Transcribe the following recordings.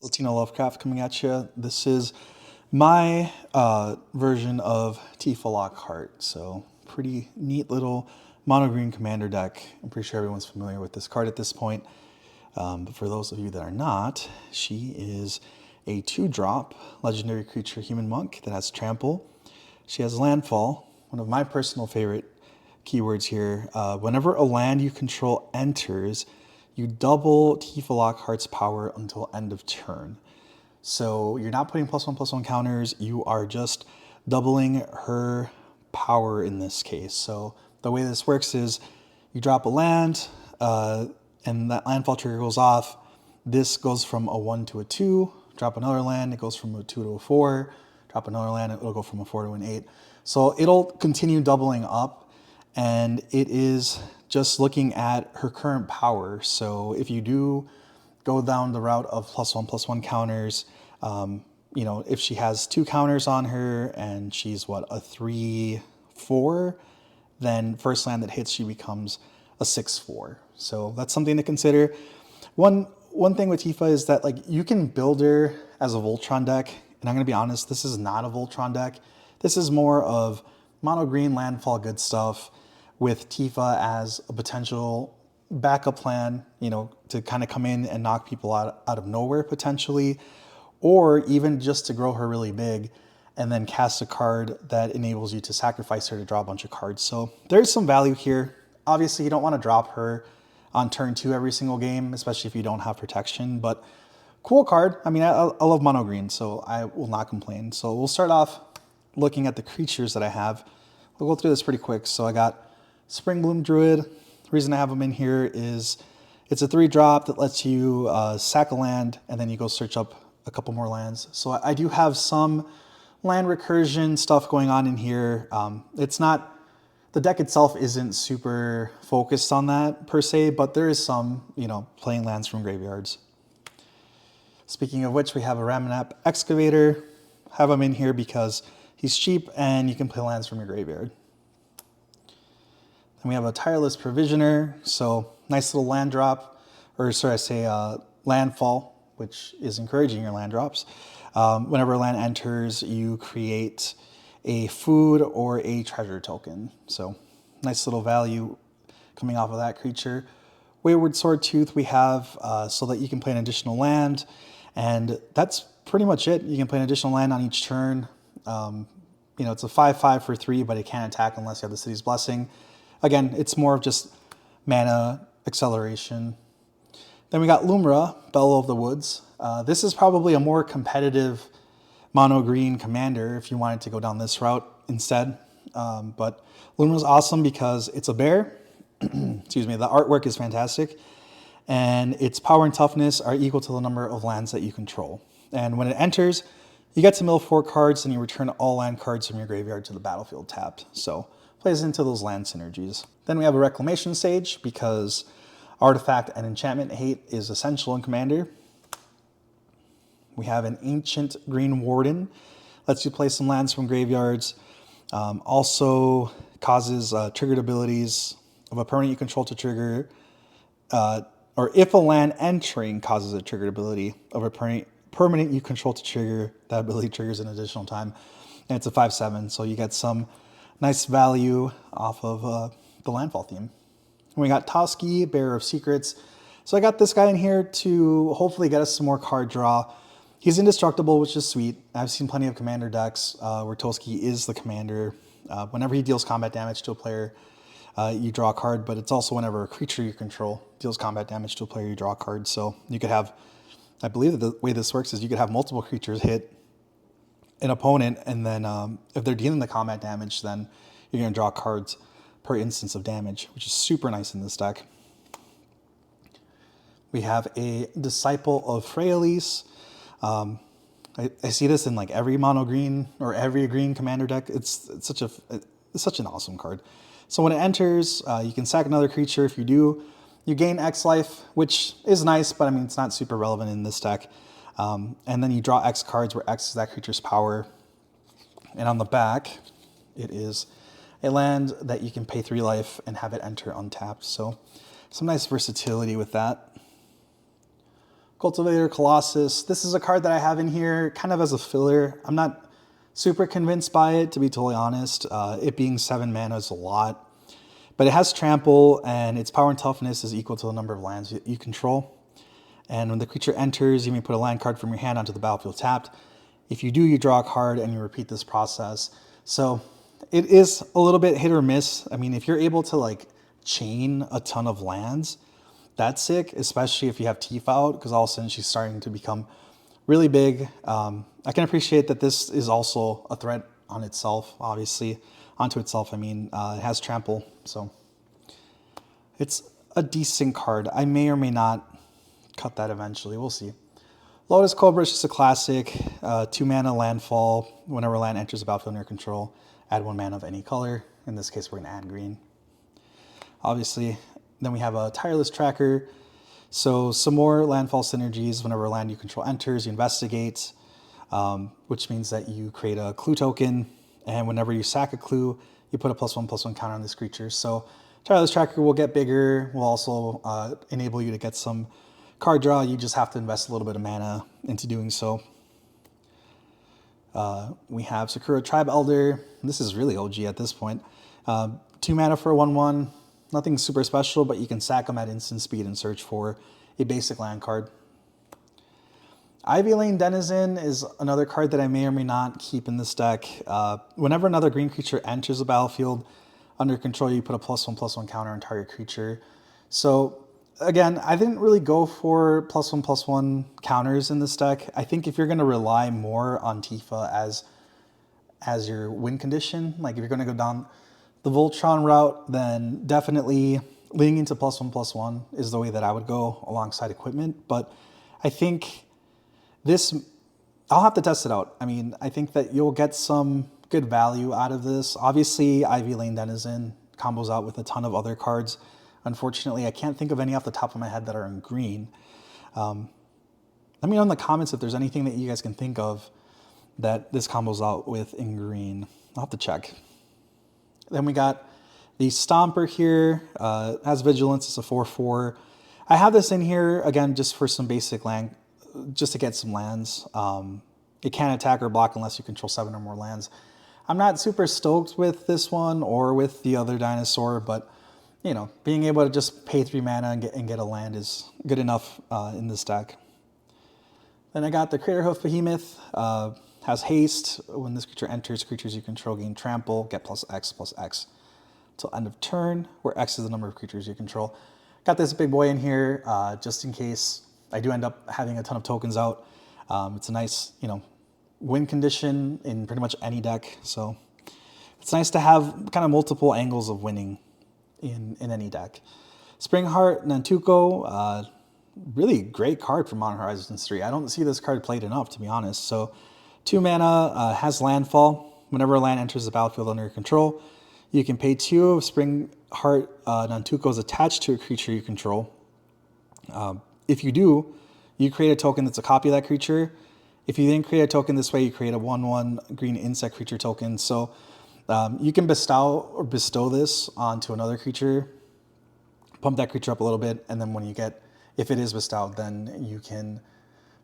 Latino Lovecraft coming at you. This is my version of Tifa Lockhart. So pretty neat little mono green commander deck. I'm pretty sure everyone's familiar with this card at this point. But for those of you that are not, she is a 2-drop legendary creature human monk that has trample. She has landfall, one of my personal favorite keywords here. Whenever a land you control enters, you double Tifa Lockhart's power until end of turn. So you're not putting +1/+1 counters, you are just doubling her power in this case. So the way this works is you drop a land, and that landfall trigger goes off. This goes from a 1 to a 2, drop another land, it goes from a 2 to a 4, drop another land, it'll go from a 4 to an 8. So it'll continue doubling up, and it is just looking at her current power. So if you do go down the route of +1/+1 counters, if she has 2 counters on her and she's a 3/4, then first land that hits she becomes a 6/4. So that's something to consider. One thing with Tifa is that you can build her as a Voltron deck, and I'm gonna be honest, this is not a Voltron deck. This is more of mono green landfall good stuff with Tifa as a potential backup plan, to kind of come in and knock people out of nowhere potentially, or even just to grow her really big and then cast a card that enables you to sacrifice her to draw a bunch of cards. So there's some value here. Obviously, you don't want to drop her on turn 2 every single game, especially if you don't have protection, but cool card. I mean, I love mono green, so I will not complain. So we'll start off looking at the creatures that I have. We'll go through this pretty quick. So I got Springbloom Druid. The reason I have them in here is it's a 3-drop that lets you sack a land, and then you go search up a couple more lands. So I do have some land recursion stuff going on in here. It's not, the deck itself isn't super focused on that per se, but there is some, playing lands from graveyards. Speaking of which, we have a Ramanap Excavator. Have him in here because he's cheap and you can play lands from your graveyard. Then we have a Tireless Provisioner, so nice little land drop, or sorry, I say landfall, which is encouraging your land drops. Whenever a land enters, you create a food or a treasure token. So nice little value coming off of that creature. Wayward Swordtooth we have so that you can play an additional land, and that's pretty much it. You can play an additional land on each turn. It's a 5/5 for 3, but it can't attack unless you have the City's Blessing. Again, it's more of just mana acceleration. Then we got Lumra, Bellow of the Woods. This is probably a more competitive mono green commander if you wanted to go down this route instead. But Lumra's awesome because it's a bear. Excuse me, the artwork is fantastic. And its power and toughness are equal to the number of lands that you control. And when it enters, you get to mill 4 cards and you return all land cards from your graveyard to the battlefield tapped. So plays into those land synergies. Then we have a Reclamation Sage because artifact and enchantment hate is essential in Commander. We have an Ancient Green Warden, lets you play some lands from graveyards. Also causes triggered abilities of a permanent you control to trigger, or if a land entering causes a triggered ability of a permanent you control to trigger, that ability triggers an additional time. And it's a 5/7, so you get some nice value off of the landfall theme. And we got Toski, Bearer of Secrets. So I got this guy in here to hopefully get us some more card draw. He's indestructible, which is sweet. I've seen plenty of commander decks where Toski is the commander. Whenever he deals combat damage to a player, you draw a card, but it's also whenever a creature you control deals combat damage to a player, you draw a card. So you could have, I believe that the way this works is you could have multiple creatures hit an opponent, and then if they're dealing the combat damage, then you're going to draw cards per instance of damage, which is super nice in this deck. We have a Disciple of Freyalise. I see this in every mono green or every green commander deck. It's such an awesome card. So when it enters, you can sack another creature. If you do, you gain X life, which is nice, but I mean, it's not super relevant in this deck. And then you draw X cards where X is that creature's power. And on the back, it is a land that you can pay 3 life and have it enter untapped. So some nice versatility with that. Cultivator Colossus. This is a card that I have in here kind of as a filler. I'm not super convinced by it, to be totally honest. It being 7 mana is a lot. But it has trample, and its power and toughness is equal to the number of lands you control. And when the creature enters, you may put a land card from your hand onto the battlefield tapped. If you do, you draw a card and you repeat this process. So it is a little bit hit or miss. I mean, if you're able to like chain a ton of lands, that's sick, especially if you have Tifa out, because all of a sudden she's starting to become really big. I can appreciate that this is also a threat on itself, obviously. Onto itself, I mean, it has trample, so it's a decent card. I may or may not cut that eventually, we'll see. Lotus Cobra is just a classic, 2 mana landfall. Whenever land enters the battlefield under your control, add 1 mana of any color. In this case, we're gonna add green. Obviously, then we have a Tireless Tracker. So some more landfall synergies. Whenever land you control enters, you investigate, which means that you create a clue token. And whenever you sack a clue, you put a +1/+1 counter on this creature. So Tireless Tracker will get bigger, will also enable you to get some card draw. You just have to invest a little bit of mana into doing so. We have Sakura Tribe Elder. This is really OG at this point. 2 mana for a 1/1. Nothing super special, but you can sack them at instant speed and search for a basic land card. Ivy Lane Denizen is another card that I may or may not keep in this deck. Whenever another green creature enters the battlefield under control, you put a +1/+1 counter on target creature. So again, I didn't really go for +1/+1 counters in this deck. I think if you're going to rely more on Tifa as your win condition, like if you're going to go down the Voltron route, then definitely leaning into +1/+1 is the way that I would go alongside equipment. But I think this, I'll have to test it out. I mean, I think that you'll get some good value out of this. Obviously, Ivy Lane Denizen combos out with a ton of other cards. Unfortunately, I can't think of any off the top of my head that are in green. Let me know in the comments if there's anything that you guys can think of that this combos out with in green. I'll have to check. Then we got the Stomper here. Has Vigilance. It's a 4/4. I have this in here, again, just for some basic land, just to get some lands. It can't attack or block unless you control 7 or more lands. I'm not super stoked with this one or with the other dinosaur, but you know, being able to just pay 3 mana and get a land is good enough in this deck. Then I got the Crater Hoof Behemoth. Has haste. When this creature enters, creatures you control gain trample, get +X/+X till end of turn, where X is the number of creatures you control. Got this big boy in here just in case I do end up having a ton of tokens out. It's a nice, you know, win condition in pretty much any deck. So it's nice to have kind of multiple angles of winning in any deck. Springheart Nantuko, really great card for Modern Horizons 3. I don't see this card played enough, to be honest. So 2 mana, has landfall. Whenever a land enters the battlefield under your control, you can pay 2 of Springheart Nantuko's attached to a creature you control. If you do, you create a token that's a copy of that creature. If you then create a token this way, you create a 1/1 green insect creature token. So you can bestow this onto another creature, pump that creature up a little bit, and then when you get, if it is bestowed, then you can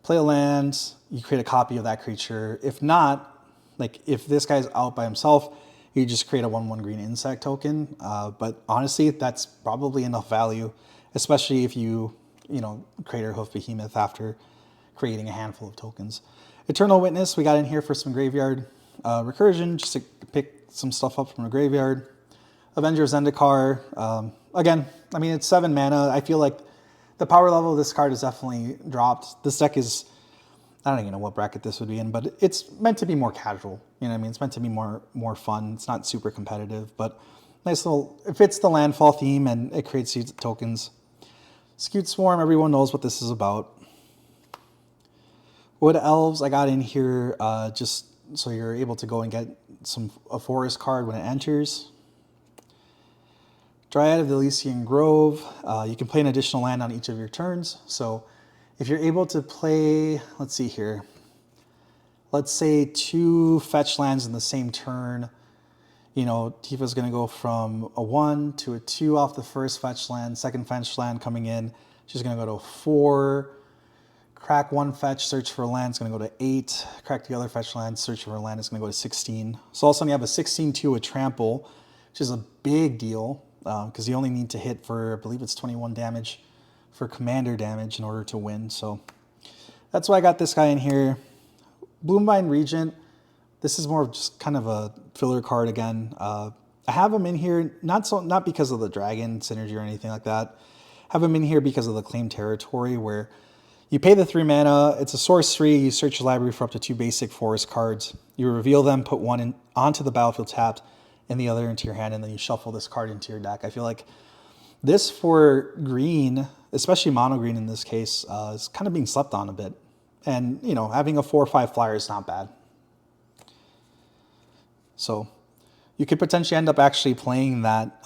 play a land, you create a copy of that creature. If not, like if this guy's out by himself, you just create a 1/1 green insect token. But honestly, that's probably enough value, especially if you know, Crater Hoof Behemoth after creating a handful of tokens. Eternal Witness, we got in here for some graveyard recursion, just to pick some stuff up from the graveyard. Avenger Zendikar, again, I mean, it's 7 mana. I feel like the power level of this card is definitely dropped. This deck is, I don't even know what bracket this would be in, but it's meant to be more casual. You know what I mean? It's meant to be more fun. It's not super competitive, but nice little, it fits the landfall theme and it creates these tokens. Skewed Swarm, everyone knows what this is about. Wood Elves, I got in here just so you're able to go and get a forest card when it enters. Dryad of the Elysian Grove, you can play an additional land on each of your turns. So if you're able to play, let's see here, let's say 2 fetch lands in the same turn, you know, Tifa's going to go from a 1 to a 2 off the first fetch land, second fetch land coming in. She's going to go to a 4, Crack one fetch, search for a land, it's going to go to 8. Crack the other fetch land, search for a land, it's going to go to 16. So all of a sudden you have a 16-2 with trample, which is a big deal because you only need to hit for, I believe it's 21 damage for commander damage in order to win. So that's why I got this guy in here. Bloomvine Regent, this is more of just kind of a filler card again. I have him in here, not because of the dragon synergy or anything like that. I have him in here because of the claim territory where you pay the 3 mana, it's a sorcery, you search your library for up to 2 basic forest cards. You reveal them, put one onto the battlefield tapped, and the other into your hand, and then you shuffle this card into your deck. I feel like this for green, especially mono green in this case, is kind of being slept on a bit. And, you know, having a 4 or 5 flyer is not bad. So you could potentially end up actually playing that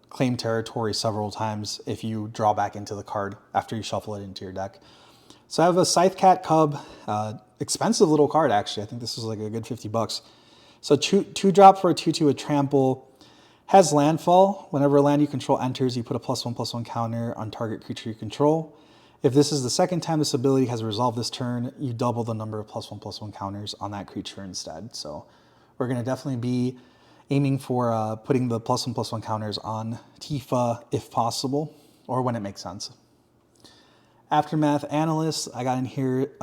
claim territory several times if you draw back into the card after you shuffle it into your deck. So I have a Scythe Cat Cub, expensive little card actually. I think this is like a good 50 bucks. So 2-drop for a 2/2 with trample. Has landfall. Whenever a land you control enters, you put a +1/+1 counter on target creature you control. If this is the second time this ability has resolved this turn, you double the number of +1/+1 counters on that creature instead. So we're going to definitely be aiming for putting the +1/+1 counters on Tifa if possible, or when it makes sense. Aftermath Analyst, I got in here,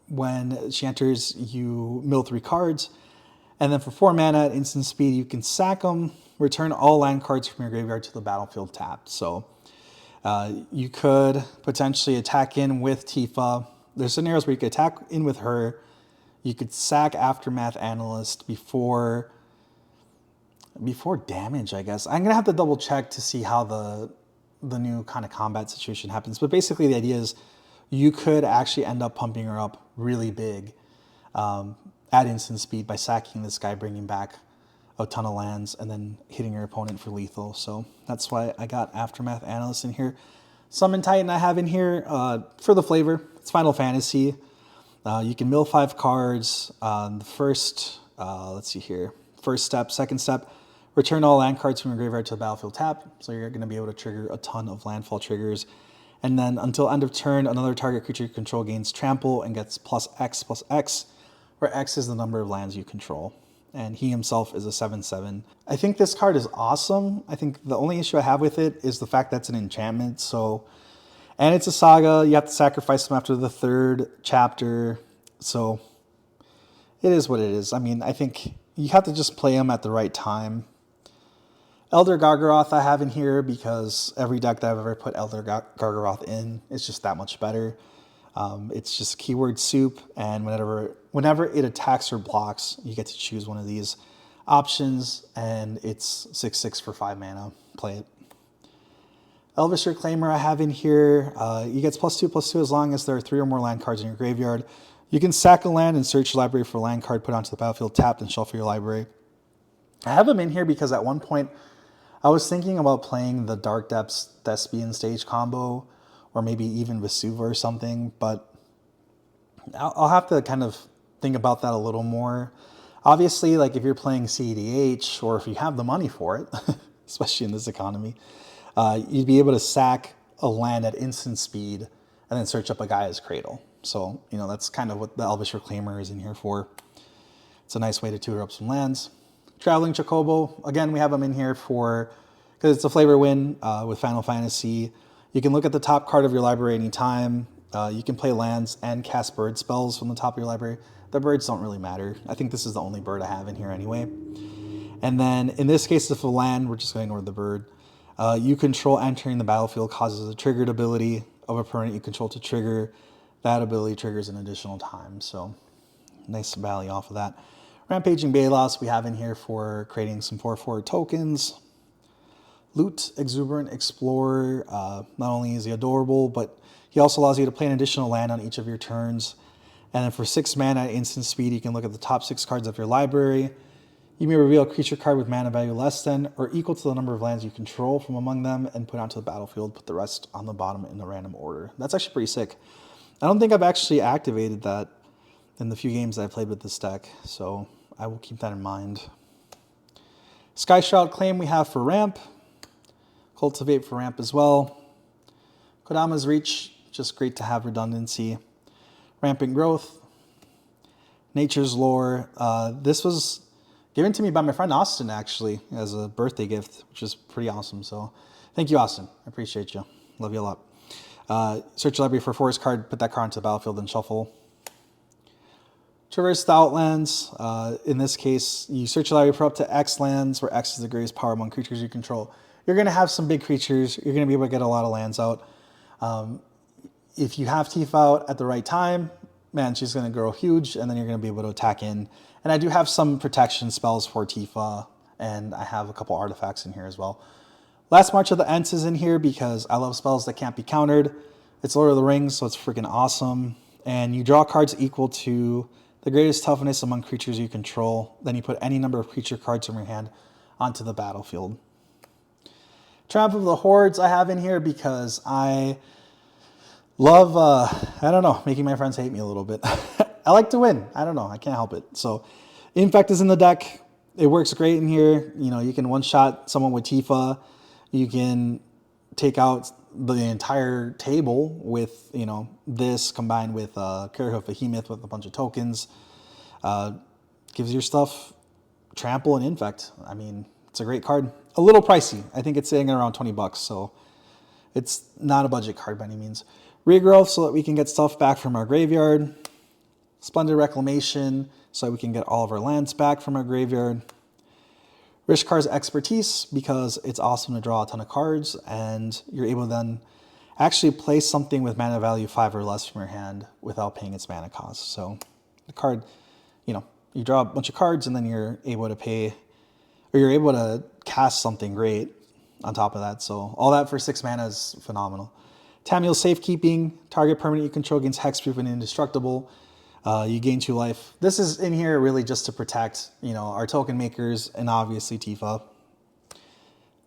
when she enters, you mill 3 cards, and then for 4 mana at instant speed, you can sack them, return all land cards from your graveyard to the battlefield tapped. So you could potentially attack in with Tifa. There's scenarios where you could attack in with her, you could sack Aftermath Analyst before damage, I guess. I'm going to have to double check to see how the new kind of combat situation happens. But basically the idea is you could actually end up pumping her up really big at instant speed by sacking this guy, bringing back a ton of lands, and then hitting your opponent for lethal. So that's why I got Aftermath Analyst in here. Summon Titan I have in here for the flavor. It's Final Fantasy. You can mill 5 cards. The first, let's see here. First step, second step, return all land cards from your graveyard to the battlefield tap. So you're going to be able to trigger a ton of landfall triggers. And then until end of turn, another target creature you control gains trample and gets +X/+X, where X is the number of lands you control. And he himself is a 7/7. I think this card is awesome. I think the only issue I have with it is the fact that it's an enchantment. So, and it's a saga. You have to sacrifice them after the 3rd chapter. So it is what it is. I mean, I think you have to just play them at the right time. Elder Gargaroth I have in here because every deck that I've ever put Elder Gargaroth in is just that much better. It's just keyword soup, and whenever it attacks or blocks, you get to choose one of these options, and it's 6/6 for 5 mana. Play it. Elvish Reclaimer I have in here. You get +2/+2 as long as there are 3 or more land cards in your graveyard. You can sack a land and search your library for a land card, put onto the battlefield, tapped, and shuffle your library. I have him in here because at one point I was thinking about playing the Dark Depths Thespian stage combo, or maybe even Vesuva or something, but I'll have to kind of think about that a little more. Obviously, like if you're playing CEDH, or if you have the money for it, especially in this economy, you'd be able to sack a land at instant speed and then search up a Gaia's Cradle. So, you know, that's kind of what the Elvish Reclaimer is in here for. It's a nice way to tutor up some lands. Traveling Chocobo, again, we have them in here for, because it's a flavor win with Final Fantasy. You can look at the top card of your library anytime. You can play lands and cast bird spells from the top of your library. The birds don't really matter. I think this is the only bird I have in here anyway. And then in this case, if a land, we're just going to ignore the bird. You control entering the battlefield causes a triggered ability of a permanent you control to trigger. That ability triggers an additional time. So nice value off of that. Rampaging Balos we have in here for creating some 4/4 tokens. Loot Exuberant Explorer. Not only is he adorable, but he also allows you to play an additional land on each of your turns. And then for 6 mana at instant speed, you can look at the top 6 cards of your library. You may reveal a creature card with mana value less than or equal to the number of lands you control from among them and put onto the battlefield. Put the rest on the bottom in a random order. That's actually pretty sick. I don't think I've actually activated that in the few games I've played with this deck, so I will keep that in mind. Sky Shroud Claim we have for ramp. Cultivate for ramp as well. Kodama's Reach, just great to have redundancy. Rampant Growth, Nature's Lore. This was given to me by my friend Austin, actually, as a birthday gift, which is pretty awesome. So thank you, Austin. I appreciate you. Love you a lot. Search your library for forest card, put that card into the battlefield and shuffle. Traverse the Outlands. In this case, you search your library for up to X lands, where X is the greatest power among creatures you control. You're going to have some big creatures. You're going to be able to get a lot of lands out. If you have Tifa out at the right time, man, she's going to grow huge, and then you're going to be able to attack in. And I do have some protection spells for Tifa, and I have a couple artifacts in here as well. Last March of the Ents is in here because I love spells that can't be countered. It's Lord of the Rings, so it's freaking awesome. And you draw cards equal to the greatest toughness among creatures you control. Then you put any number of creature cards from your hand onto the battlefield. Triumph of the Hordes I have in here because I love, I don't know, making my friends hate me a little bit. I like to win. I don't know. I can't help it. So Infect is in the deck. It works great in here. You know, you can one-shot someone with Tifa. You can take out the entire table with, you know, this combined with Carahoof Behemoth with a bunch of tokens. Gives your stuff Trample and Infect. I mean, it's a great card. A little pricey. I think it's sitting at around $20, so it's not a budget card by any means. Regrowth so that we can get stuff back from our graveyard. Splendid Reclamation so that we can get all of our lands back from our graveyard. Rishkar's Expertise because it's awesome to draw a ton of cards, and you're able to then actually play something with mana value 5 or less from your hand without paying its mana cost. So the card, you know, you draw a bunch of cards and then you're able to pay, or you're able to cast something great on top of that. So all that for 6 mana is phenomenal. Tamiel's Safekeeping, target permanent you control gains hexproof and indestructible. You gain 2 life. This is in here really just to protect, you know, our token makers and obviously Tifa.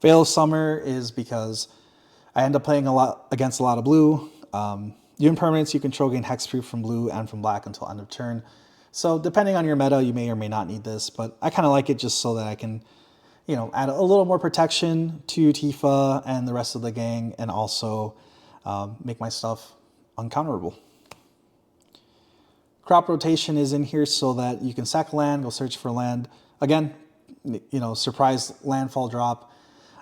Veil of Summer is because I end up playing against a lot of blue. You impermanents you control gain hexproof from blue and from black until end of turn. So depending on your meta, you may or may not need this, but I kind of like it just so that I can, you know, add a little more protection to Tifa and the rest of the gang, and also make my stuff uncounterable. Crop Rotation is in here so that you can sack land, go search for land. Again, you know, surprise landfall drop.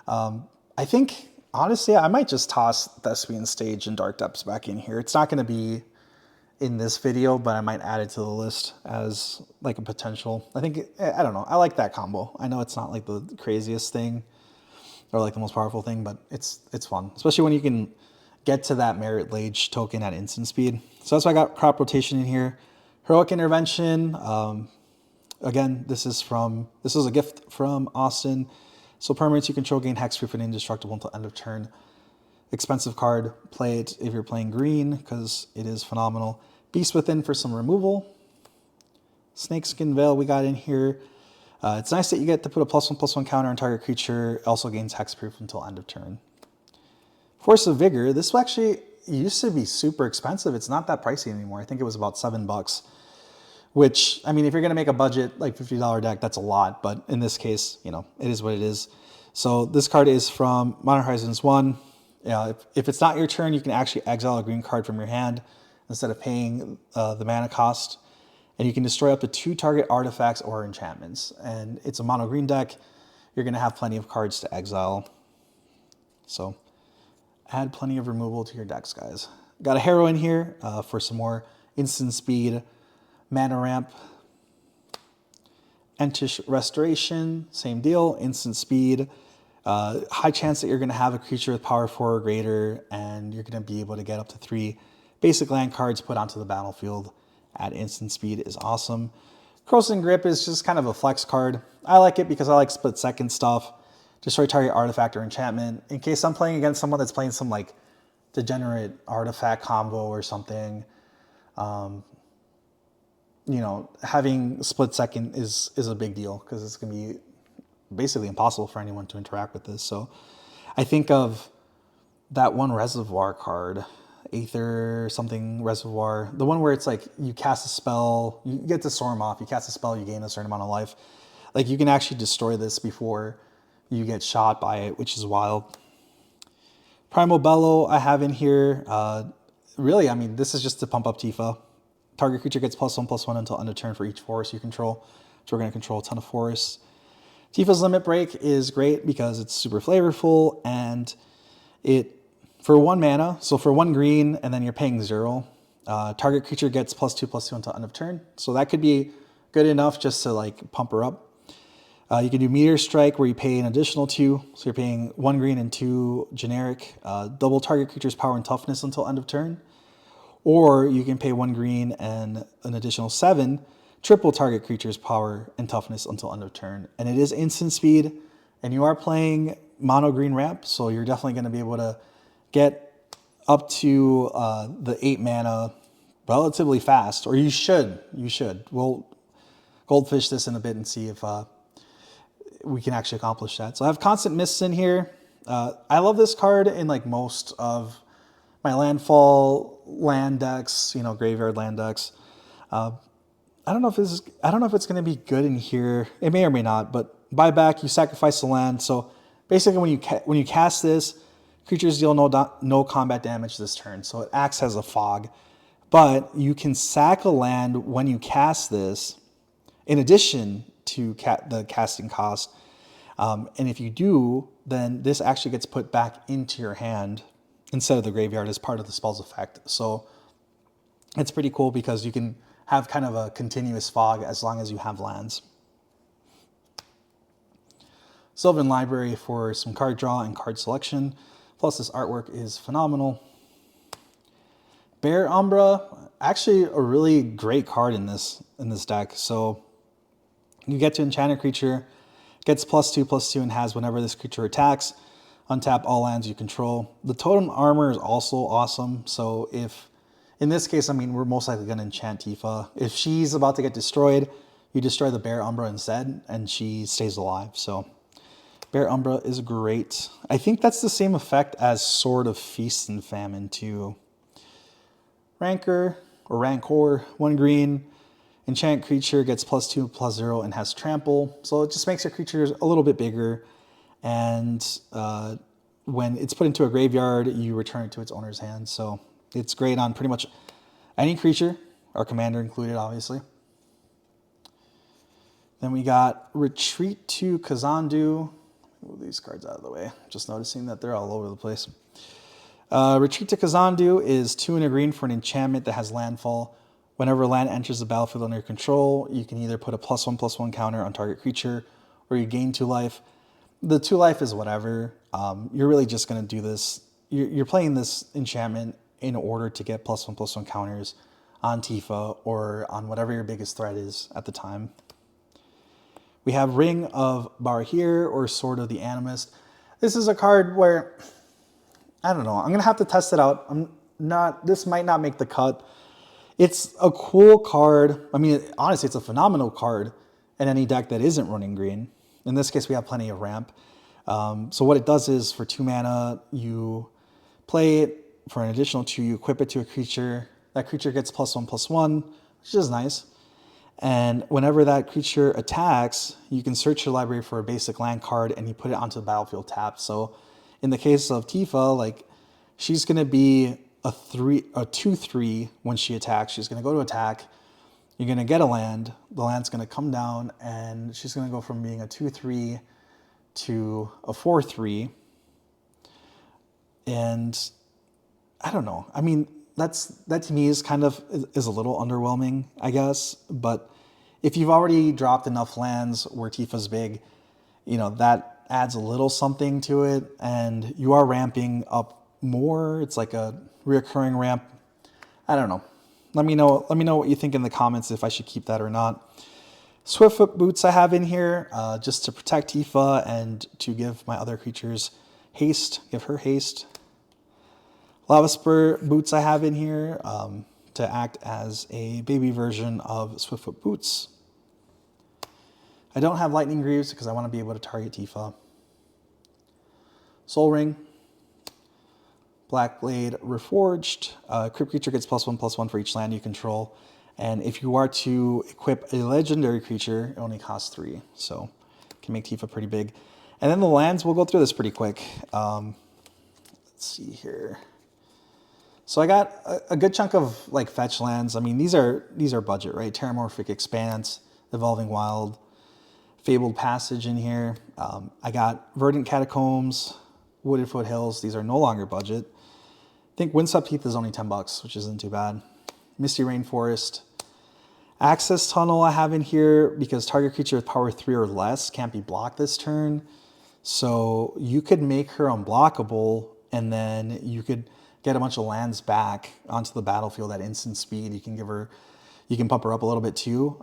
I think, honestly, I might just toss Thespian Stage and Dark Depths back in here. It's not going to be in this video, but I might add it to the list as like a potential. I think, I don't know, I like that combo. I know it's not like the craziest thing or like the most powerful thing, but it's fun, especially when you can get to that Merit Lage token at instant speed. So that's why I got Crop Rotation in here. Heroic Intervention. Again, this is a gift from Austin. So permanents you control gain hexproof and indestructible until end of turn. Expensive card. Play it if you're playing green because it is phenomenal. Beast Within for some removal. Snakeskin Veil we got in here. It's nice that you get to put a +1/+1 counter on target creature. It also gains hexproof until end of turn. Force of Vigor. This actually used to be super expensive. It's not that pricey anymore. I think it was about $7, which, I mean, if you're going to make a budget, like $50 deck, that's a lot. But in this case, you know, it is what it is. So this card is from Modern Horizons 1. If it's not your turn, you can actually exile a green card from your hand instead of paying the mana cost. And you can destroy up to 2 target artifacts or enchantments. And it's a mono green deck. You're going to have plenty of cards to exile. So add plenty of removal to your decks, guys. Got a Harrow in here for some more instant speed, mana ramp. Entish Restoration, same deal, instant speed. High chance that you're going to have a creature with power 4 or greater, and you're going to be able to get up to 3 basic land cards put onto the battlefield at instant speed is awesome. Corrosive Grip is just kind of a flex card. I like it because I like split second stuff. Destroy target artifact or enchantment. In case I'm playing against someone that's playing some like degenerate artifact combo or something, you know, having split second is a big deal because it's going to be basically impossible for anyone to interact with this. So I think of that one Reservoir card, Aether something Reservoir, the one where it's like you cast a spell, you get to Storm off, you cast a spell, you gain a certain amount of life. Like you can actually destroy this before you get shot by it, which is wild. Primal Bellow I have in here. really, I mean, this is just to pump up Tifa. Target creature gets +1/+1 until end of turn for each forest you control. So we're going to control a ton of forests. Tifa's Limit Break is great because it's super flavorful and it, for 1 mana, so for 1 green and then you're paying 0, target creature gets +2/+2 until end of turn. So that could be good enough just to like pump her up. You can do Meteor Strike where you pay an additional 2. So you're paying 1 green and 2 generic. Double target creature's power and toughness until end of turn. Or you can pay 1 green and an additional 7. Triple target creature's power and toughness until end of turn. And it is instant speed. And you are playing mono green ramp. So you're definitely going to be able to get up to the 8 mana relatively fast. Or you should. We'll goldfish this in a bit and see if we can actually accomplish that. So I have Constant Mists in here. I love this card in like most of my landfall land decks, you know, graveyard land decks. I don't know if it's going to be good in here. It may or may not. But buyback, you sacrifice the land. So basically, when you cast this, creatures deal no combat damage this turn. So it acts as a fog. But you can sack a land when you cast this, in addition to the casting cost. And if you do, then this actually gets put back into your hand instead of the graveyard as part of the spell's effect. So it's pretty cool because you can have kind of a continuous fog as long as you have lands. Sylvan Library for some card draw and card selection. Plus this artwork is phenomenal. Bear Umbra, actually a really great card in this deck. So you get to enchant a creature, gets +2/+2 and has whenever this creature attacks, untap all lands you control. The totem armor is also awesome. So if, in this case, I mean, we're most likely going to enchant Tifa. If she's about to get destroyed, you destroy the Bear Umbra instead and she stays alive. So Bear Umbra is great. I think that's the same effect as Sword of Feast and Famine too. Rancor, 1 green. Enchant creature gets +2/+0 and has trample. So it just makes your creatures a little bit bigger. And when it's put into a graveyard, you return it to its owner's hand. So it's great on pretty much any creature, our commander included, obviously. Then we got Retreat to Kazandu. Move these cards out of the way. Just noticing that they're all over the place. Retreat to Kazandu is 2 and a green for an enchantment that has landfall. Whenever land enters the battlefield under your control, you can either put a +1/+1 counter on target creature, or you gain 2 life. The 2 life is whatever. You're really just going to do this. You're playing this enchantment in order to get +1/+1 counters on Tifa or on whatever your biggest threat is at the time. We have Ring of Barhir or Sword of the Animist. This is a card where, I don't know, I'm going to have to test it out. This might not make the cut. It's a cool card. I mean, honestly, it's a phenomenal card in any deck that isn't running green. In this case, we have plenty of ramp. So what it does is for 2 mana, you play it. For an additional 2, you equip it to a creature. That creature gets +1/+1, which is nice. And whenever that creature attacks, you can search your library for a basic land card and you put it onto the battlefield tapped. So in the case of Tifa, like, she's going to be a 2/3 when she attacks. She's going to go to attack. You're going to get a land. The land's going to come down, and she's going to go from being a 2/3 to a 4/3. And I don't know. I mean, that to me is kind of is a little underwhelming, I guess. But if you've already dropped enough lands where Tifa's big, you know, that adds a little something to it, and you are ramping up more. It's like a reoccurring ramp. I don't know. Let me know what you think in the comments if I should keep that or not. Swiftfoot Boots I have in here just to protect Tifa and to give my other creatures haste. Give her haste. Lava Spur Boots I have in here to act as a baby version of Swiftfoot Boots. I don't have Lightning Greaves because I want to be able to target Tifa. Soul Ring. Blackblade Reforged. Crypt creature gets +1/+1 for each land you control. And if you are to equip a legendary creature, it only costs 3. So can make Tifa pretty big. And then the lands, we'll go through this pretty quick. Let's see here. So I got a good chunk of like fetch lands. I mean, these are budget, right? Terramorphic Expanse, Evolving Wild, Fabled Passage in here. I got Verdant Catacombs, Wooded Foothills. These are no longer budget. I think Windswept Heath is only $10, which isn't too bad. Misty Rainforest. Access Tunnel I have in here because target creature with power 3 or less can't be blocked this turn. So you could make her unblockable, and then you could get a bunch of lands back onto the battlefield at instant speed. You can pump her up a little bit too,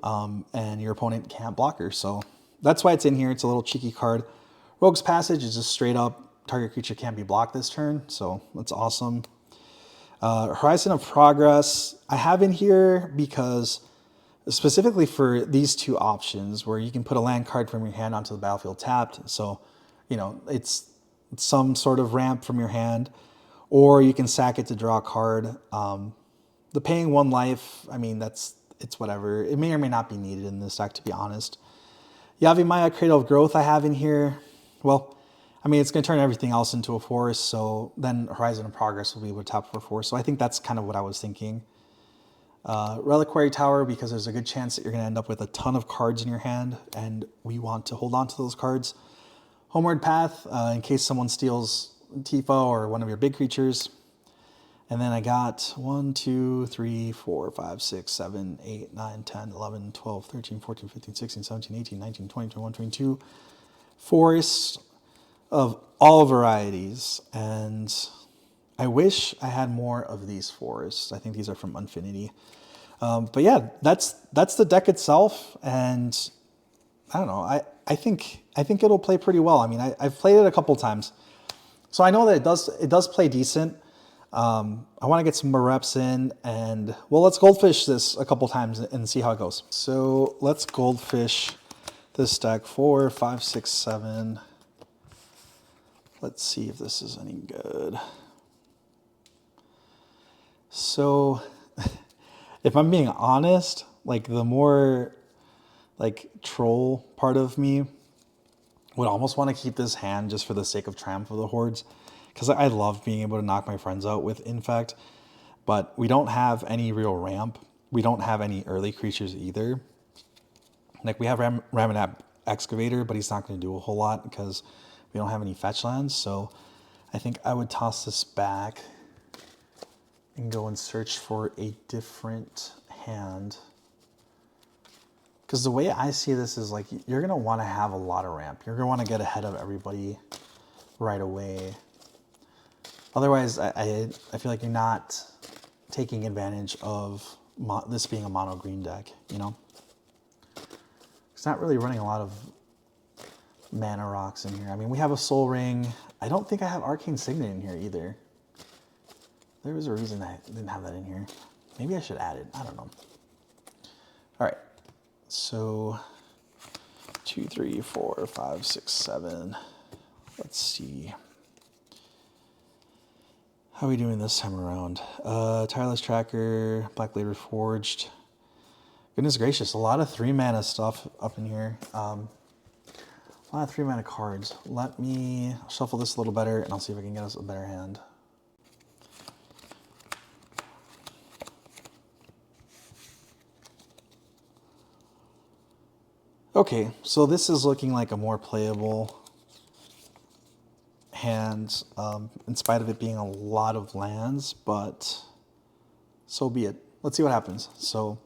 and your opponent can't block her. So that's why it's in here. It's a little cheeky card. Rogue's Passage is just straight up target creature can't be blocked this turn, so that's awesome. Horizon of Progress I have in here because specifically for these two options where you can put a land card from your hand onto the battlefield tapped. So, you know, it's some sort of ramp from your hand, or you can sack it to draw a card. The paying 1 life, I mean, it's whatever. It may or may not be needed in this deck, to be honest. Yavimaya, Cradle of Growth I have in here. Well, I mean, it's going to turn everything else into a forest, so then Horizon of Progress will be able to tap for a forest. So I think that's kind of what I was thinking. Reliquary Tower, because there's a good chance that you're going to end up with a ton of cards in your hand, and we want to hold on to those cards. Homeward Path, in case someone steals Tifa or one of your big creatures. And then I got 1, 2, 3, 4, 5, 6, 7, 8, 9, 10, 11, 12, 13, 14, 15, 16, 17, 18, 19, 20, 21, 22 forests of all varieties. And I wish I had more of these forests. I think these are from Infinity. But yeah, that's the deck itself. And I don't know. I think it'll play pretty well. I mean, I've played it a couple times, so I know that it does play decent. I want to get some more reps in, and well, let's goldfish this a couple times and see how it goes. So let's goldfish this deck 4, 5, 6, 7. Let's see if this is any good. So if I'm being honest, like the more like troll part of me would almost want to keep this hand just for the sake of Triumph of the Hordes, because I love being able to knock my friends out with infect, but we don't have any real ramp. We don't have any early creatures either. Like we have Ramanap Excavator, but he's not going to do a whole lot because we don't have any fetch lands. So I think I would toss this back and go and search for a different hand. Because the way I see this is like you're going to want to have a lot of ramp. You're going to want to get ahead of everybody right away. Otherwise, I feel like you're not taking advantage of this being a mono green deck, you know? It's not really running a lot of mana rocks in here. I mean, we have a Soul Ring. I don't think I have Arcane Signet in here either. There was a reason I didn't have that in here. Maybe I should add it. I don't know. All right. So 2, 3, 4, 5, 6, 7. Let's see. How are we doing this time around? Tireless Tracker, Black Blade Reforged. Goodness gracious, a lot of 3 mana stuff up in here. A lot of 3 mana cards. Let me shuffle this a little better and I'll see if I can get us a better hand. Okay, so this is looking like a more playable hand, in spite of it being a lot of lands, but so be it. Let's see what happens. So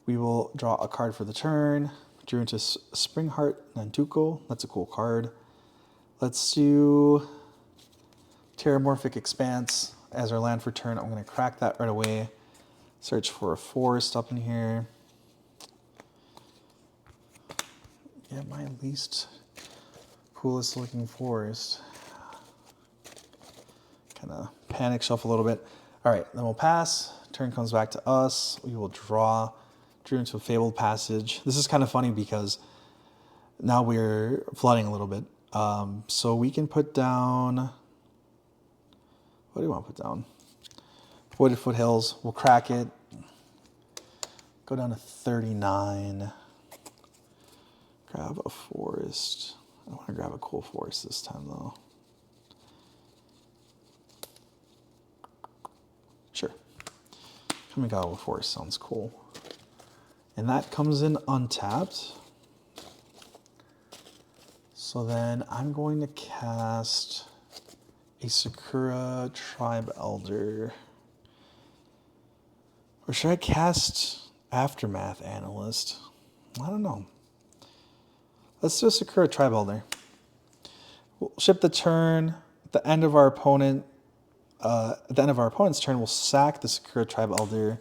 we will draw a card for the turn. Drew into Springheart Nantuko. That's a cool card. Let's do Terramorphic Expanse as our land for turn. I'm going to crack that right away. Search for a forest up in here. Yeah, my least coolest looking forest. Kind of panic shuffle a little bit. All right, then we'll pass. Turn comes back to us. We will draw. Drew into a Fabled Passage. This is kind of funny because now we're flooding a little bit. So we can put down, what do you want to put down? Wooded Foothills. We'll crack it. Go down to 39. Grab a forest. I want to grab a cool forest this time though. Kamigawa Forest sounds cool. And that comes in untapped. So then I'm going to cast a Sakura Tribe Elder. Or should I cast Aftermath Analyst? I don't know. Let's do a Sakura Tribe Elder. We'll ship the turn. At the end of our opponent's turn, we'll sack the Sakura Tribe Elder.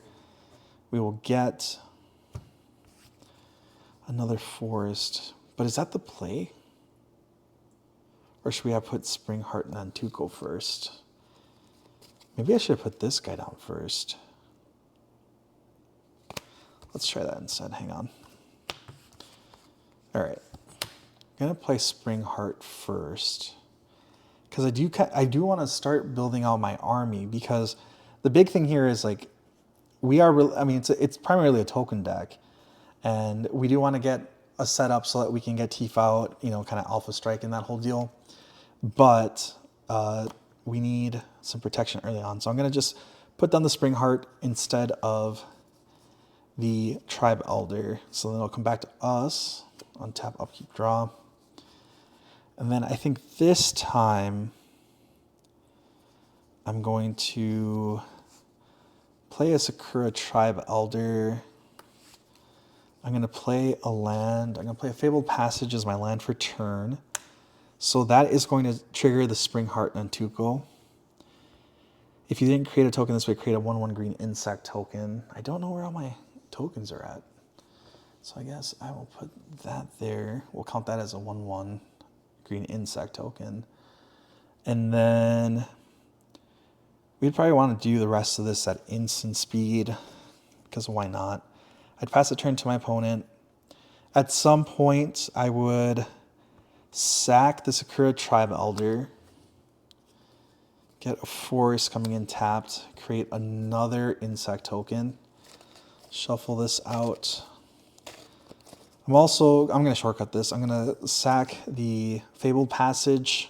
We will get another forest. But is that the play? Or should we have put Spring Heart and Nantuko first? Maybe I should have put this guy down first. Let's try that instead. Hang on. All right. I'm going to play Spring Heart first. Because I do want to start building out my army. Because the big thing here is like, it's primarily a token deck. And we do want to get a setup so that we can get Tifa out, kind of Alpha Strike and that whole deal. But we need some protection early on. So I'm going to just put down the Spring Heart instead of the Tribe Elder. So then it'll come back to us. Untap, upkeep, draw. And then I think this time I'm going to play a Sakura Tribe Elder. I'm going to play a land. I'm going to play a Fabled Passage as my land for turn. So that is going to trigger the Spring Heart Nantuko. If you didn't create a token this way, create a 1/1 green insect token. I don't know where all my tokens are at. So I guess I will put that there. We'll count that as a 1/1 green insect token. And then we'd probably want to do the rest of this at instant speed, because why not? I'd pass the turn to my opponent. At some point, I would sack the Sakura Tribe Elder, get a forest coming in tapped, create another insect token, shuffle this out. I'm going to shortcut this. I'm going to sack the Fabled Passage,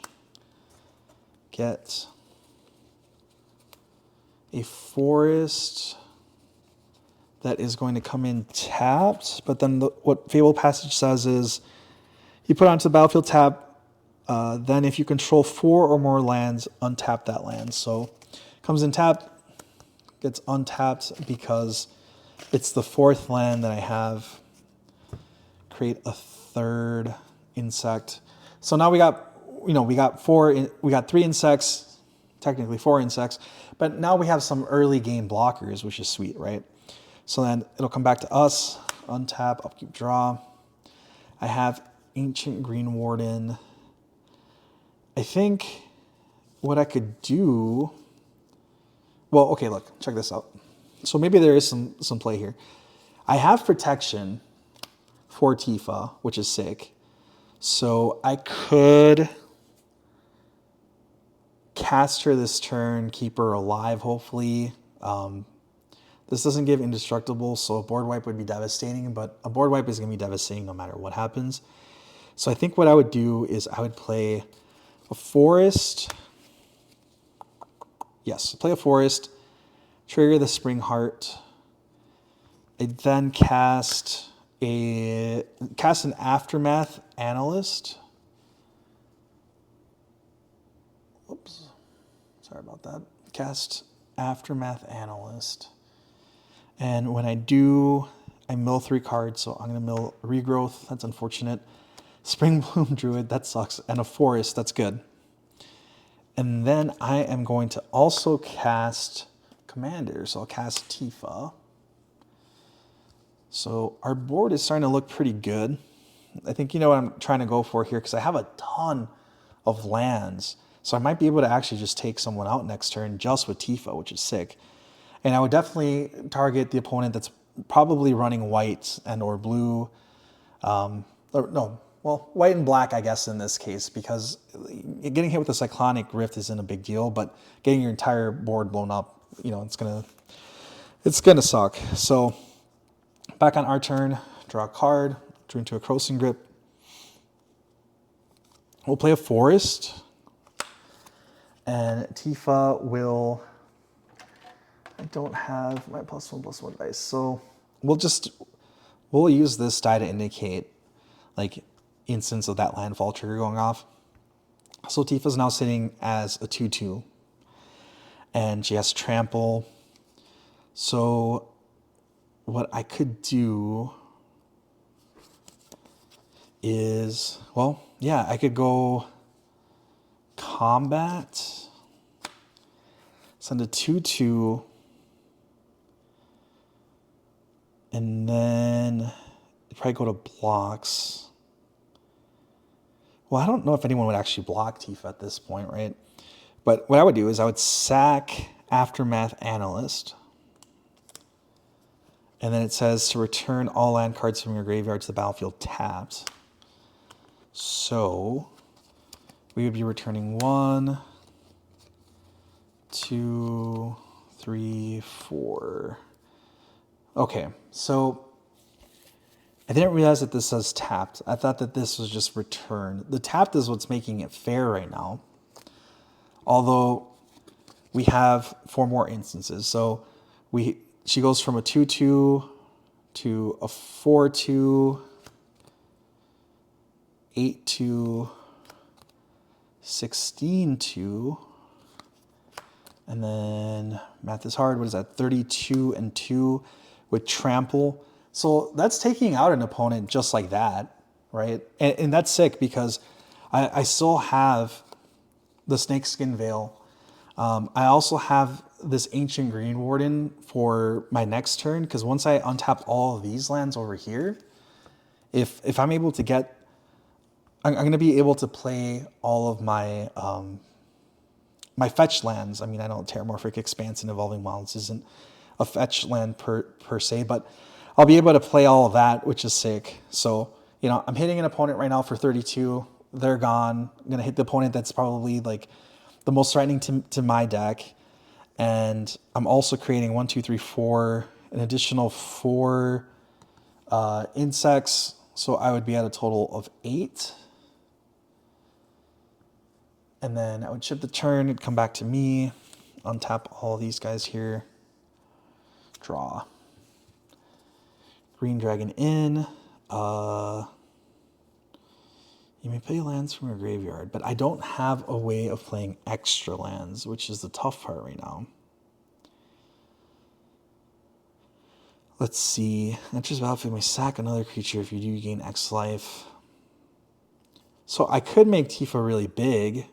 get a forest that is going to come in tapped, but then what Fabled Passage says is you put it onto the battlefield tap, then if you control 4 or more lands, untap that land. So comes in tapped, gets untapped because it's the 4th land that I have. Create a 3rd insect. So now we got 3 insects, technically 4 insects, but now we have some early game blockers, which is sweet, right? So then it'll come back to us, untap, upkeep, draw. I have Ancient Green Warden. I think what I could do, well, okay, look, check this out. So maybe there is some play here. I have protection for Tifa, which is sick. So I could cast her this turn, keep her alive, hopefully. This doesn't give indestructible, so a board wipe would be devastating, but a board wipe is going to be devastating no matter what happens. So I think what I would do is I would play a forest. Yes, play a forest, trigger the Spring Heart. I then cast an Aftermath Analyst. Whoops, sorry about that. Cast Aftermath Analyst. And when I do, I mill 3 cards, so I'm going to mill Regrowth. That's unfortunate. Spring Bloom Druid, that sucks. And a Forest, that's good. And then I am going to also cast Commander, so I'll cast Tifa. So our board is starting to look pretty good. I think you know what I'm trying to go for here, because I have a ton of lands. So I might be able to actually just take someone out next turn just with Tifa, which is sick. And I would definitely target the opponent that's probably running white and or blue. White and black, I guess, in this case, because getting hit with a Cyclonic Rift isn't a big deal, but getting your entire board blown up, it's gonna suck. So back on our turn, draw a card, drew into a Crossing Grip. We'll play a forest, and Tifa will I don't have my +1/+1 dice, so we'll use this die to indicate like instance of that landfall trigger going off. So Tifa's now sitting as a 2/2, and she has trample. So what I could do is, well, yeah, I could go combat, send a 2/2, and then probably go to blocks. Well, I don't know if anyone would actually block Tifa at this point, right? But what I would do is I would sack Aftermath Analyst. And then it says to return all land cards from your graveyard to the battlefield tapped. So we would be returning 1, 2, 3, 4. Okay, so I didn't realize that this says tapped. I thought that this was just return. The tapped is what's making it fair right now. Although we have 4 more instances. So she goes from a 2/2 to a 4/2, 8/2, 16/2, and then math is hard. What is that? 32 and 2 with trample. So that's taking out an opponent just like that, right? And that's sick because I still have the Snakeskin Veil. I also have this Ancient Green Warden for my next turn, because once I untap all of these lands over here, if I'm able to get, I'm going to be able to play all of my my fetch lands. I mean, I know Terramorphic Expanse and Evolving Wilds isn't a fetch land per se, but I'll be able to play all of that, which is sick. So, you know, I'm hitting an opponent right now for 32. They're gone. I'm going to hit the opponent that's probably like the most threatening to my deck. And I'm also creating 1, 2, 3, 4, an additional 4 insects. So I would be at a total of 8. And then I would chip the turn, it'd come back to me, untap all these guys here, draw. Green Dragon in. You may play lands from your graveyard, but I don't have a way of playing extra lands, which is the tough part right now. Let's see. Enters battlefield, may sack another creature. If you do, you gain X life. So I could make Tifa really big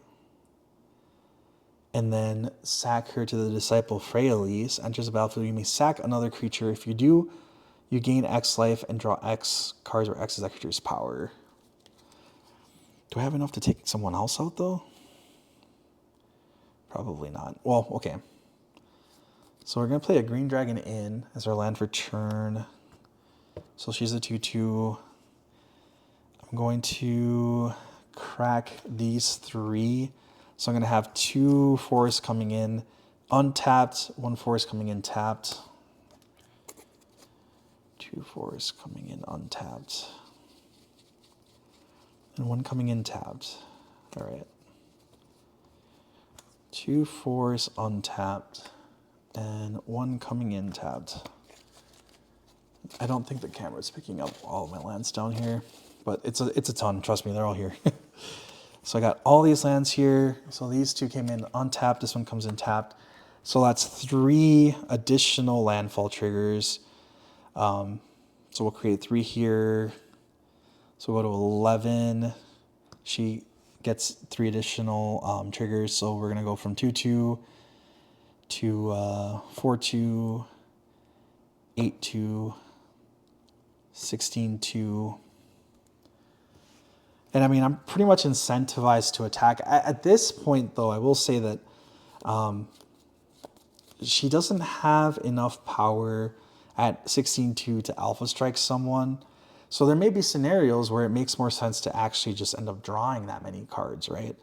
and then sack her to the Disciple Fraelis. Enters the battlefield, you may sack another creature. If you do, you gain X life and draw X cards where X is that creature's power. Do I have enough to take someone else out, though? Probably not. Well, okay. So we're going to play a Green Dragon in as our land for turn. So she's a 2/2. I'm going to crack these 3. So I'm going to have 2 forests coming in untapped, 1 forest coming in tapped. 2 forests coming in untapped. And 1 coming in tapped. All right. 2 forests untapped. And 1 coming in tapped. I don't think the camera's picking up all of my lands down here, but it's a ton. Trust me, they're all here. So I got all these lands here. So these 2 came in untapped. This one comes in tapped. So that's 3 additional landfall triggers. So we'll create 3 here. So we'll go to 11. She gets 3 additional triggers. So we're going to go from 2/2 to 4/2, 8/2, 16/2. And I mean, I'm pretty much incentivized to attack. At this point, though, I will say that she doesn't have enough power at 16/2 to alpha strike someone. So there may be scenarios where it makes more sense to actually just end up drawing that many cards, right?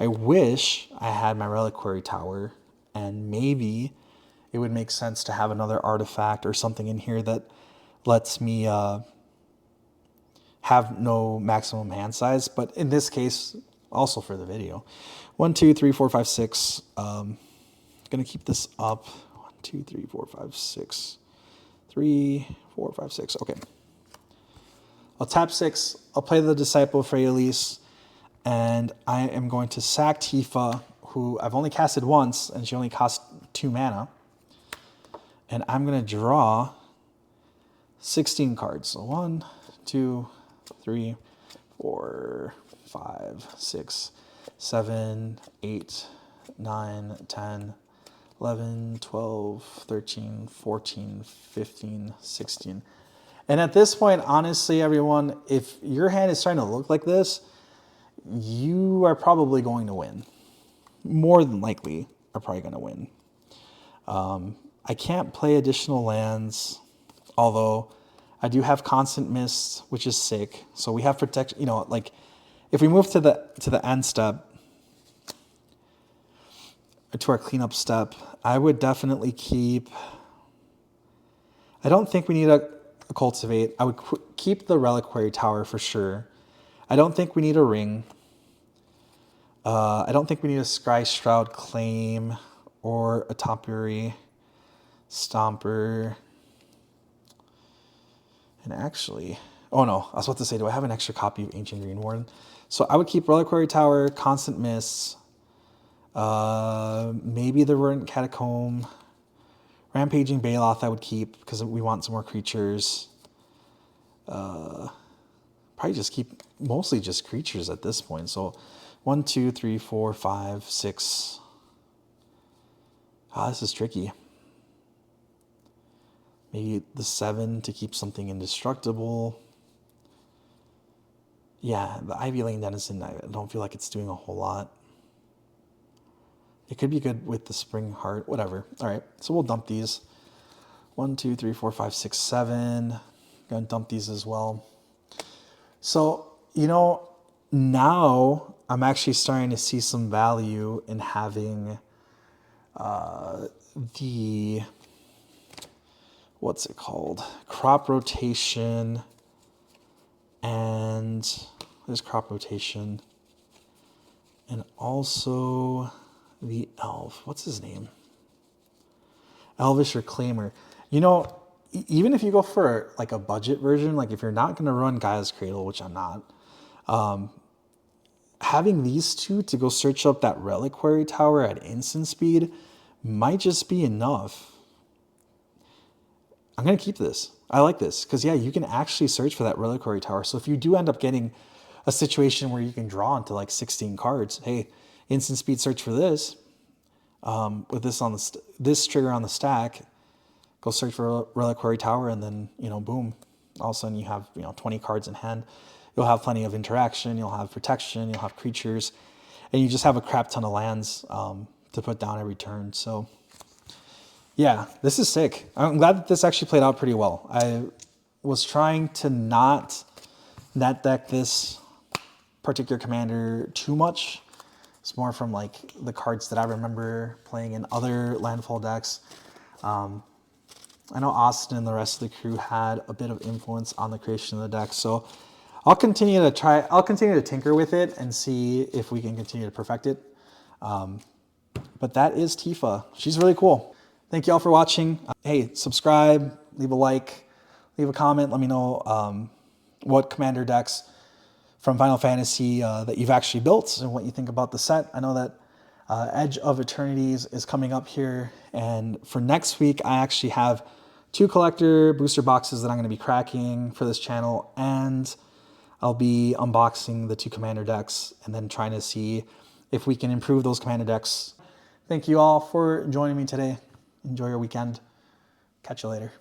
I wish I had my Reliquary Tower, and maybe it would make sense to have another artifact or something in here that lets me have no maximum hand size. But in this case, also for the video, 1, 2, 3, 4, 5, 6. Gonna keep this up. 1, 2, 3, 4, 5, 6. 3, 4, 5, 6. Okay. I'll tap 6. I'll play the Disciple of Freyalise, and I am going to sack Tifa, who I've only casted once, and she only costs 2 mana. And I'm going to draw 16 cards. So 1, 2, 3, 4, 5, 6, 7, 8, 9, 10, 11, 12, 13, 14, 15, 16. And at this point, honestly, everyone, if your hand is starting to look like this, you are probably going to win. More than likely are probably going to win. I can't play additional lands, although I do have Constant Mist, which is sick. So we have protection. You know, like if we move to the end step, or to our cleanup step, I would definitely keep. I don't think we need a cultivate. I would keep the Reliquary Tower for sure. I don't think we need a ring. I don't think we need a Scry Shroud Claim or a Topiary Stomper. And actually, oh no, I was about to say, do I have an extra copy of Ancient Green Warden? So I would keep Reliquary Tower, Constant Mists, maybe the Verdant Catacomb, Rampaging Baloth I would keep because we want some more creatures. Probably just keep mostly just creatures at this point. So 1, 2, 3, 4, 5, 6. Ah, this is tricky. Maybe the 7 to keep something indestructible. Yeah, the Ivy Lane Denizen, I don't feel like it's doing a whole lot. It could be good with the Spring Heart, whatever. All right, so we'll dump these. 1, 2, 3, 4, 5, 6, 7. Gonna dump these as well. So, you know, now I'm actually starting to see some value in having the, what's it called? Crop rotation. And there's crop rotation. And also the elf. What's his name? Elvish Reclaimer. You know, even if you go for like a budget version, like if you're not going to run Gaia's Cradle, which I'm not, having these two to go search up that Reliquary Tower at instant speed might just be enough. I'm going to keep this. I like this because, yeah, you can actually search for that Reliquary Tower. So if you do end up getting a situation where you can draw into like 16 cards, hey, instant speed search for this. With this on this trigger on the stack, go search for Reliquary Tower, and then, you know, boom, all of a sudden you have, you know, 20 cards in hand. You'll have plenty of interaction. You'll have protection. You'll have creatures, and you just have a crap ton of lands to put down every turn. So, yeah, this is sick. I'm glad that this actually played out pretty well. I was trying to not net deck this particular commander too much. It's more from like the cards that I remember playing in other landfall decks. I know Austin and the rest of the crew had a bit of influence on the creation of the deck, so I'll continue to tinker with it and see if we can continue to perfect it. But that is Tifa. She's really cool. Thank you all for watching. Hey, subscribe, leave a like, leave a comment. Let me know what commander decks from Final Fantasy that you've actually built and what you think about the set. I know that Edge of Eternities is coming up here, and for next week I actually have 2 collector booster boxes that I'm going to be cracking for this channel, and I'll be unboxing the 2 commander decks and then trying to see if we can improve those commander decks. Thank you all for joining me today. Enjoy your weekend. Catch you later.